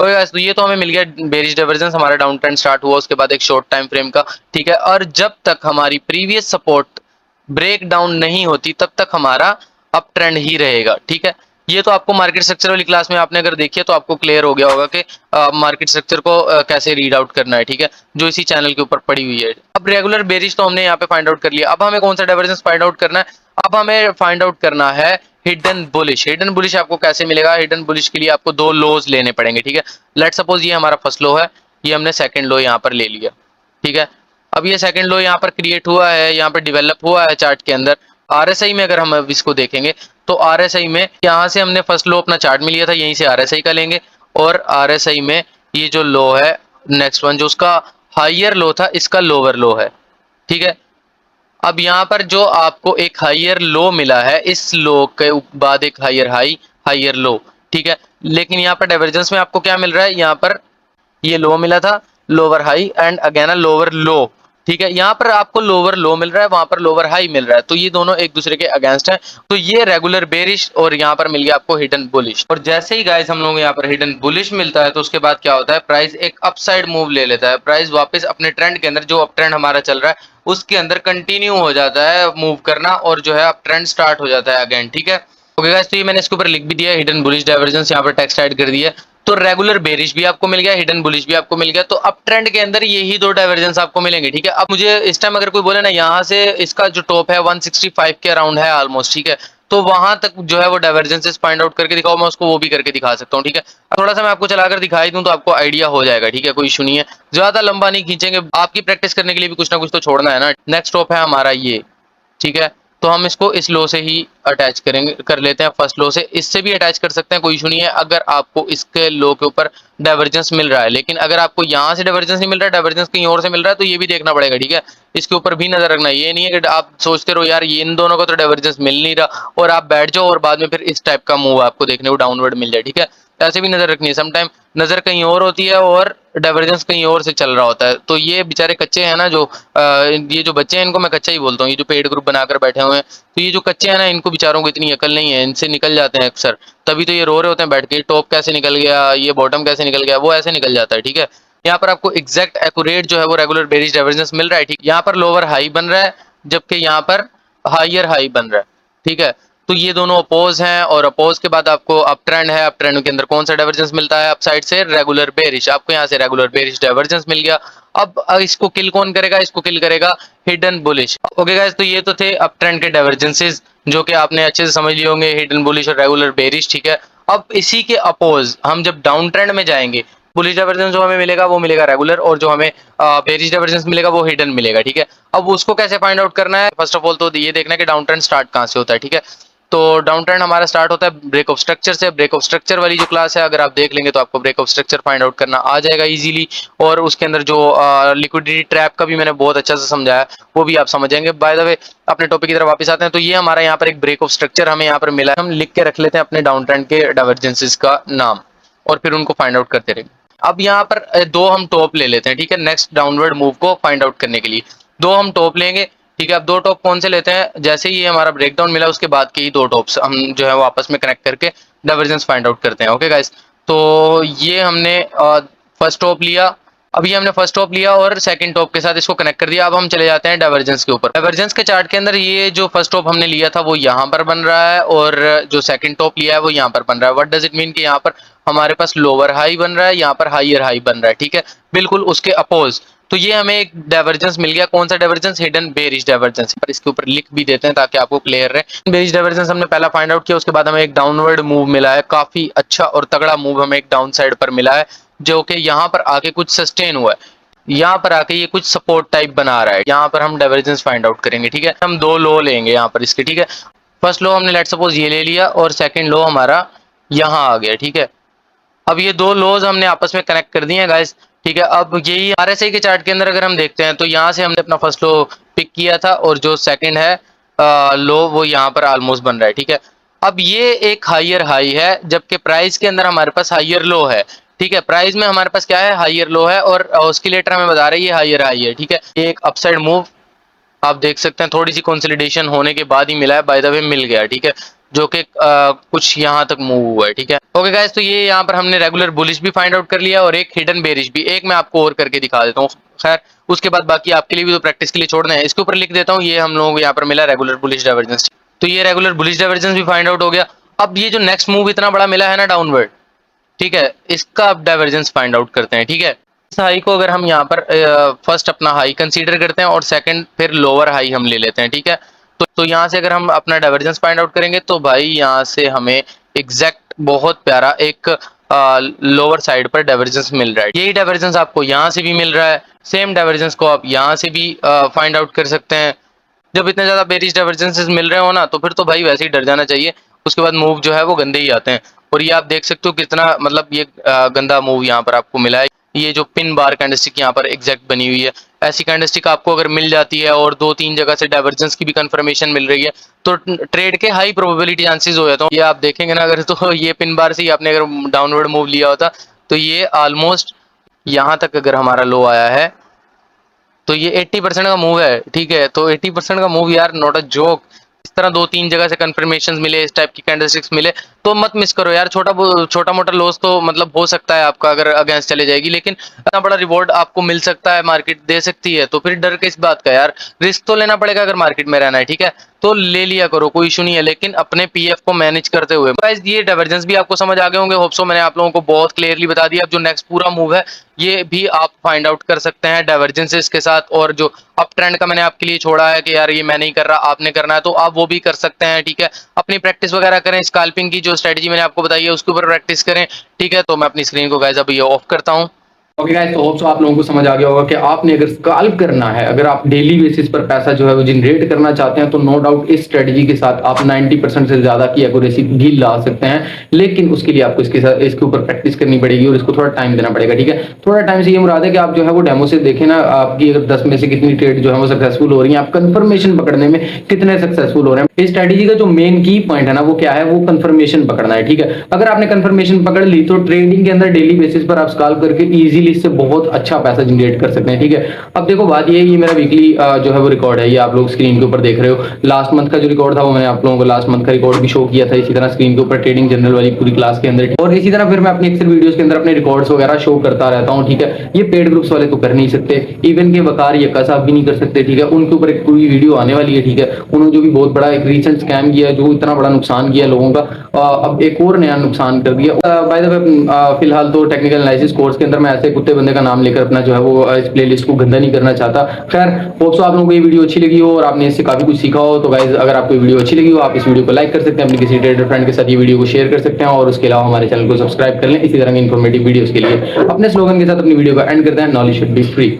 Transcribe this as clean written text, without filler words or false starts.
Okay guys, तो ये तो हमें मिल गया बेरिश डाइवर्जेंस, हमारा डाउन ट्रेंड स्टार्ट हुआ उसके बाद एक शॉर्ट टाइम फ्रेम का, ठीक है। और जब तक हमारी प्रीवियस सपोर्ट ब्रेक डाउन नहीं होती तब तक हमारा अप ट्रेंड ही रहेगा, ठीक है। ये तो आपको मार्केट स्ट्रक्चर वाली क्लास में आपने अगर देखी है तो आपको क्लियर हो गया होगा कि मार्केट स्ट्रक्चर को कैसे रीड आउट करना है, ठीक है, जो इसी चैनल के ऊपर पड़ी हुई है। अब रेगुलर बेरिश तो हमने यहाँ पे फाइंड आउट कर लिया, अब हमें कौन सा डाइवर्जेंस फाइंड आउट करना है? अब हमें फाइंड आउट करना है हिडन बुलिश। हिडन बुलिश आपको कैसे मिलेगा? हिडन बुलिश के लिए आपको दो लोज लेने पड़ेंगे, ठीक है। लेट सपोज ये हमारा फर्स्ट लो है, ये हमने सेकंड लो यहाँ पर ले लिया, ठीक है। अब ये सेकंड लो यहाँ पर क्रिएट हुआ है, यहाँ पर डिवेलप हुआ है चार्ट के अंदर। आरएसआई में अगर हम अब इसको देखेंगे तो आरएसआई में यहाँ से हमने फर्स्ट लो अपना चार्ट में लिया था, यहीं से आरएसआई का लेंगे। और आरएसआई में ये जो लो है नेक्स्ट वन, जो उसका हाइयर लो था, इसका लोअर लो है, ठीक है। अब यहाँ पर जो आपको एक हाइयर लो मिला है, इस लो के बाद एक हाइयर हाई, हाइयर लो, ठीक है। लेकिन यहाँ पर डाइवर्जेंस में आपको क्या मिल रहा है? यहाँ पर ये लो मिला था, lower high and again a lower लो, ठीक है। यहाँ पर आपको लोअर लो मिल रहा है, वहां पर लोअर हाई मिल रहा है, तो ये दोनों एक दूसरे के अगेंस्ट है। तो ये रेगुलर बेरिश और यहाँ पर मिल गया आपको हिडन बुलिश। और जैसे ही गाइस हम लोग यहाँ पर हिडन बुलिश मिलता है तो उसके बाद क्या होता है? प्राइस एक अपसाइड मूव ले लेता है, प्राइस वापस अपने ट्रेंड के अंदर, जो अप ट्रेंड हमारा चल रहा है उसके अंदर कंटिन्यू हो जाता है मूव करना, और जो है अप ट्रेंड स्टार्ट हो जाता है अगेन, ठीक है। ओके गाइस, तो ये मैंने इसके ऊपर लिख भी दिया हिडन बुलिश डाइवर्जेंस, यहाँ पर टेक्स्ट ऐड कर दिया। तो रेगुलर बेरिश भी आपको मिल गया, हिडन बुलिश भी आपको मिल गया, तो अप ट्रेंड के अंदर यही दो डाइवर्जेंस आपको मिलेंगे, ठीक है। अब मुझे इस टाइम अगर कोई बोले ना, यहाँ से इसका जो टॉप है 165 के अराउंड है ऑलमोस्ट, ठीक है, तो वहां तक जो है वो डाइवर्जेंसेस फाइंड आउट करके दिखाओ, मैं उसको वो भी करके दिखा सकता हूँ, ठीक है। थोड़ा सा मैं आपको चलाकर दिखाई दूं तो आपको आइडिया हो जाएगा, ठीक है, कोई इशू नहीं है, ज्यादा लंबा नहीं खींचेंगे, आपकी प्रैक्टिस करने के लिए भी कुछ ना कुछ तो छोड़ना है ना। नेक्स्ट टॉप है हमारा ये, ठीक है। तो हम इसको इस लो से ही अटैच करेंगे, कर लेते हैं फर्स्ट लो से, इससे भी अटैच कर सकते हैं, कोई इशू नहीं है अगर आपको इसके लो के ऊपर डाइवर्जेंस मिल रहा है। लेकिन अगर आपको यहाँ से डाइवर्जेंस नहीं मिल रहा है, डाइवर्जेंस कहीं और से मिल रहा है, तो ये भी देखना पड़ेगा, ठीक है। इसके ऊपर भी नजर रखना, ये नहीं है कि आप सोचते रहो यार ये इन दोनों का तो डाइवर्जेंस मिल नहीं रहा और आप बैठ जाओ और बाद में फिर इस टाइप का मूव आपको देखने को डाउनवर्ड मिल जाए, ठीक है। ऐसे भी नजर रखनी है, समटाइम नजर कहीं और होती है और डाइवर्जेंस कहीं और से चल रहा होता है। तो ये बेचारे कच्चे हैं ना, जो ये जो बच्चे हैं इनको मैं कच्चा ही बोलता हूँ, ये जो पेड ग्रुप बनाकर बैठे हुए हैं, तो ये जो कच्चे हैं ना, इनको बेचारों को इतनी अकल नहीं है, इनसे निकल जाते हैं अक्सर, तभी तो ये रो रहे होते हैं बैठ के, टॉप कैसे निकल गया, ये बॉटम कैसे निकल गया, वो ऐसे निकल जाता है, ठीक है। यहाँ पर आपको एग्जैक्ट एक्यूरेट जो है वो रेगुलर बेरिश डाइवर्जेंस मिल रहा है, ठीक। यहाँ पर लोअर हाई बन रहा है जबकि यहाँ पर हाइयर हाई बन रहा है, ठीक है। तो ये दोनों अपोज हैं, और अपोज के बाद आपको अप ट्रेंड है, अप ट्रेंड के अंदर कौन सा डाइवर्जेंस मिलता है? अप साइड से रेगुलर बेरिश, आपको यहाँ से रेगुलर बेरिश डाइवर्जेंस मिल गया। अब इसको किल कौन करेगा? इसको किल करेगा हिडन बुलिश। ओके गाइस, तो ये तो थे अप ट्रेंड के डाइवर्जेंसेस जो कि आपने अच्छे से समझ लिए होंगे, हिडन बुलिश और रेगुलर बेरिश, ठीक है। अब इसी के अपोज हम जब डाउन ट्रेंड में जाएंगे, बुलिश डाइवर्जेंस जो हमें मिलेगा वो मिलेगा रेगुलर, और जो हमें बेरिश डाइवर्जेंस मिलेगा वो हिडन मिलेगा, ठीक है। अब उसको कैसे फाइंड आउट करना है? फर्स्ट ऑफ ऑल तो ये देखना है कि डाउन ट्रेंड स्टार्ट कहाँ से होता है, ठीक है। तो डाउन ट्रेंड हमारा स्टार्ट होता है ब्रेक ऑफ स्ट्रक्चर से। ब्रेक ऑफ स्ट्रक्चर वाली जो क्लास है अगर आप देख लेंगे तो आपको break of structure find out करना आ जाएगा इजीली, और उसके अंदर जो लिक्विडिटी ट्रैप का भी मैंने बहुत अच्छा से समझाया वो भी आप समझ जाएंगे। बाय द वे, अपने टॉपिक की तरफ वापस आते हैं, तो ये हमारा यहाँ पर एक ब्रेक ऑफ स्ट्रक्चर हमें यहाँ पर मिला है, हम लिख के रख लेते हैं अपने डाउन ट्रेंड के डाइवर्जेंसेस का नाम, और फिर उनको फाइंड आउट करते रहेंगे। अब यहाँ पर दो हम टॉप ले लेते हैं, ठीक है, नेक्स्ट डाउनवर्ड मूव को फाइंड आउट करने के लिए दो हम टॉप लेंगे, ठीक है। अब दो टॉप कौन से लेते हैं? जैसे ही हमारा ब्रेकडाउन मिला उसके बाद के ही दो टॉप्स हम जो है वो आपस में कनेक्ट करके डाइवर्जेंस फाइंड आउट करते हैं। ओके गाइस, तो ये हमने फर्स्ट टॉप लिया, अभी हमने फर्स्ट टॉप लिया और सेकंड टॉप के साथ इसको कनेक्ट कर दिया। अब हम चले जाते हैं डाइवर्जेंस के ऊपर। डाइवर्जेंस के चार्ट के अंदर ये जो फर्स्ट टॉप हमने लिया था वो यहाँ पर बन रहा है, और जो सेकंड टॉप लिया है वो यहाँ पर बन रहा है। व्हाट डज इट मीन कि यहाँ पर हमारे पास लोअर हाई बन रहा है, यहाँ पर हाइयर हाई बन रहा है, ठीक है, बिल्कुल उसके अपोज। तो ये हमें एक डाइवर्जेंस मिल गया, कौन सा डाइवर्जेंस? Hidden bearish divergence. पर इसके ऊपर लिख भी देते हैं ताकि आपको क्लियर रहे। बेरिश डाइवर्जेंस हमने पहला फाइंड आउट किया, उसके बाद हमें एक डाउनवर्ड मूव मिला है, काफी अच्छा और तगड़ा मूव हमें एक डाउन साइड पर मिला है, जो कि यहाँ पर आके कुछ सस्टेन हुआ है, यहाँ पर आके ये कुछ सपोर्ट टाइप बना रहा है। यहाँ पर हम डाइवर्जेंस फाइंड आउट करेंगे, ठीक है। हम दो लो लेंगे यहाँ पर इसके, ठीक है। फर्स्ट लो हमने लेट सपोज ये ले लिया, और सेकंड लो हमारा यहाँ आ गया, ठीक है। अब ये दो लोज हमने आपस में कनेक्ट कर दिए हैं गाइस, ठीक है। अब यही आरएसआई के चार्ट के अंदर अगर हम देखते हैं तो यहाँ से हमने अपना फर्स्ट लो पिक किया था, और जो सेकंड है लो वो यहाँ पर ऑलमोस्ट बन रहा है, ठीक है। अब ये एक हाइयर हाई है, जबकि प्राइस के अंदर हमारे पास हाइयर लो है, ठीक है। प्राइस में हमारे पास क्या है? हाइयर लो है, और ऑस्किलेटर हमें बता रही है हाइयर हाई है, ठीक है। ये एक अपसाइड मूव आप देख सकते हैं, थोड़ी सी कंसोलिडेशन होने के बाद ही मिला है, बाय द वे मिल गया, ठीक है। जो कि कुछ यहाँ तक मूव हुआ है, ठीक है। ओके गाइस, तो ये यहाँ पर हमने रेगुलर बुलिश भी फाइंड आउट कर लिया और एक हिडन बेरिश भी। एक मैं आपको और करके दिखा देता हूँ, खैर उसके बाद बाकी आपके लिए भी तो प्रैक्टिस के लिए छोड़ना है। इसके ऊपर लिख देता हूँ, ये हम लोगों को यहाँ पर मिला रेगुलर बुलिश डाइवर्जेंस। तो ये रेगुलर बुलिश डाइवर्जेंस भी फाइंड आउट हो गया। अब ये जो नेक्स्ट मूव इतना बड़ा मिला है ना डाउनवर्ड, ठीक है, इसका अब डाइवर्जेंस फाइंड आउट करते हैं, ठीक है। इस हाई को अगर हम यहाँ पर फर्स्ट अपना हाई कंसीडर करते हैं और सेकंड फिर लोअर हाई हम ले लेते हैं, ठीक है। तो यहाँ से अगर हम अपना डाइवर्जेंस फाइंड आउट करेंगे तो भाई यहाँ से हमें एग्जैक्ट बहुत प्यारा एक लोअर साइड पर डाइवर्जेंस मिल रहा है। यही डाइवर्जेंस आपको यहाँ से भी मिल रहा है, सेम डाइवर्जेंस को आप यहाँ से भी फाइंड आउट कर सकते हैं। जब इतने ज्यादा बेरिश डाइवर्जेंसेस मिल रहे हो ना, तो फिर तो भाई वैसे ही डर जाना चाहिए। उसके बाद मूव जो है वो गंदे ही आते हैं। और ये आप देख सकते हो कितना मतलब ये गंदा मूव यहाँ पर आपको मिला है। ये जो पिन बार कैंडलस्टिक यहाँ पर एग्जैक्ट बनी हुई है, ऐसी कैंडलस्टिक आपको अगर मिल जाती है और 2-3 जगह से डाइवर्जेंस की भी कंफर्मेशन मिल रही है, तो ट्रेड के हाई प्रोबेबिलिटी चांसेस हो जाते हैं। ये आप देखेंगे ना, अगर तो ये पिन बार से ही आपने अगर डाउनवर्ड मूव लिया होता, तो ये ऑलमोस्ट यहाँ तक अगर हमारा लो आया है, तो ये 80% का मूव है, ठीक है। तो 80% का मूव यार, नॉट अ जोक। इस तरह 2-3 जगह से कंफर्मेशन मिले, इस टाइप की कैंडलस्टिक्स मिले, तो मत मिस करो यार। छोटा मोटा लॉस तो मतलब हो सकता है आपका अगर अगेंस्ट चले जाएगी, लेकिन इतना बड़ा रिवॉर्ड आपको मिल सकता है, मार्केट दे सकती है, तो फिर डर किस बात का यार। रिस्क तो लेना पड़ेगा अगर मार्केट में रहना है, ठीक है, तो ले लिया करो, कोई इशू नहीं है, लेकिन अपने पीएफ को मैनेज करते हुए। गाइस, ये डाइवर्जेंस भी आपको समझ आ गए होंगे, होप सो मैंने आप लोगों को बहुत क्लियरली बता दिया। अब जो नेक्स्ट पूरा मूव है ये भी आप फाइंड आउट कर सकते हैं डाइवर्जेंसेस के साथ। और जो अप ट्रेंड का मैंने आपके लिए छोड़ा है कि यार ये मैं नहीं कर रहा, आपने करना है, तो आप वो भी कर सकते हैं, ठीक है। अपनी प्रैक्टिस वगैरह करें, स्कैल्पिंग की जो स्ट्रेटजी मैंने आपको बताई है उसके ऊपर प्रैक्टिस करें, ठीक है। तो मैं अपनी स्क्रीन को गाइस अभी ये ऑफ करता हूँ। ओके गाइस, तो होप सो आप लोगों को समझ आ गया होगा कि आपने अगर स्कैल्प करना है, अगर आप डेली बेसिस पर पैसा जो है वो जनरेट करना चाहते हैं, तो नो डाउट इस स्ट्रेटजी के साथ आप 90% से ज्यादा की एक्यूरेसी भी ला सकते हैं। लेकिन उसके लिए आपको इसके ऊपर प्रैक्टिस करनी पड़ेगी और इसको थोड़ा टाइम देना पड़ेगा, ठीक है। थोड़ा टाइम से ये मुराद है कि आप जो है वो डेमो से देखें ना, आपकी अगर 10 में से कितनी ट्रेड जो है वो सक्सेसफुल हो रही है, आप कंफर्मेशन पकड़ने में कितने सक्सेसफुल हो रहे हैं। इस स्ट्रेटजी का जो मेन की पॉइंट है ना, वो क्या है, वो कंफर्मेशन पकड़ना है, ठीक है। अगर आपने कंफर्मेशन पकड़ ली तो ट्रेडिंग के अंदर डेली बेसिस पर आप स्कैल्प करके इजीली इससे बहुत अच्छा पैसा जनरेट कर सकते हैं, ठीक है। अब देखो बात ये मेरा वीकली जो है वो रिकॉर्ड है, ये आप लोग स्क्रीन के ऊपर देख रहे हो। लास्ट मंथ का जो रिकॉर्ड था वो मैंने आप लोगों को लास्ट मंथ का रिकॉर्ड भी शो किया था, इसी तरह स्क्रीन के ऊपर ट्रेडिंग जनरल वाली पूरी क्लास के अंदर। और इसी तरह फिर मैं अपनी अक्सर वीडियोस के अंदर अपने रिकॉर्ड्स वगैरह शो करता रहता हूँ, ठीक है। ये पेड ग्रुप्स वाले तो कर नहीं सकते, इवन के वकार यक्का साहब भी नहीं कर सकते, ठीक है। उनके ऊपर एक पूरी वीडियो आने वाली है, ठीक है। उन्होंने जो भी बहुत बड़ा एक रिसेंट स्कैम किया, जो इतना बड़ा नुकसान किया लोगों का, अब एक और नया नुकसान कर दिया। बाय द वे, फिलहाल तो टेक्निकल एनालिसिस कोर्स के अंदर मैं ऐसे कुत्ते बंदे का नाम लेकर अपना जो है वो इस प्लेलिस्ट को गंदा नहीं करना चाहता। खैर, होप सो आप लोगों को ये वीडियो अच्छी लगी हो और आपने इससे काफी कुछ सीखा हो। तो गाइस, अगर आपको ये वीडियो अच्छी लगी हो, आप इस वीडियो को लाइक कर सकते हैं, अपने किसी ट्रेडर फ्रेंड के साथ ये वीडियो को शेयर कर सकते हैं, और उसके अलावा हमारे चैनल को सब्सक्राइब कर लें इसी तरह की इन्फॉर्मेटिव वीडियोस के लिए। अपने स्लोगन के साथ अपनी वीडियो को एंड करते हैं, नॉलेज शुड बी फ्री।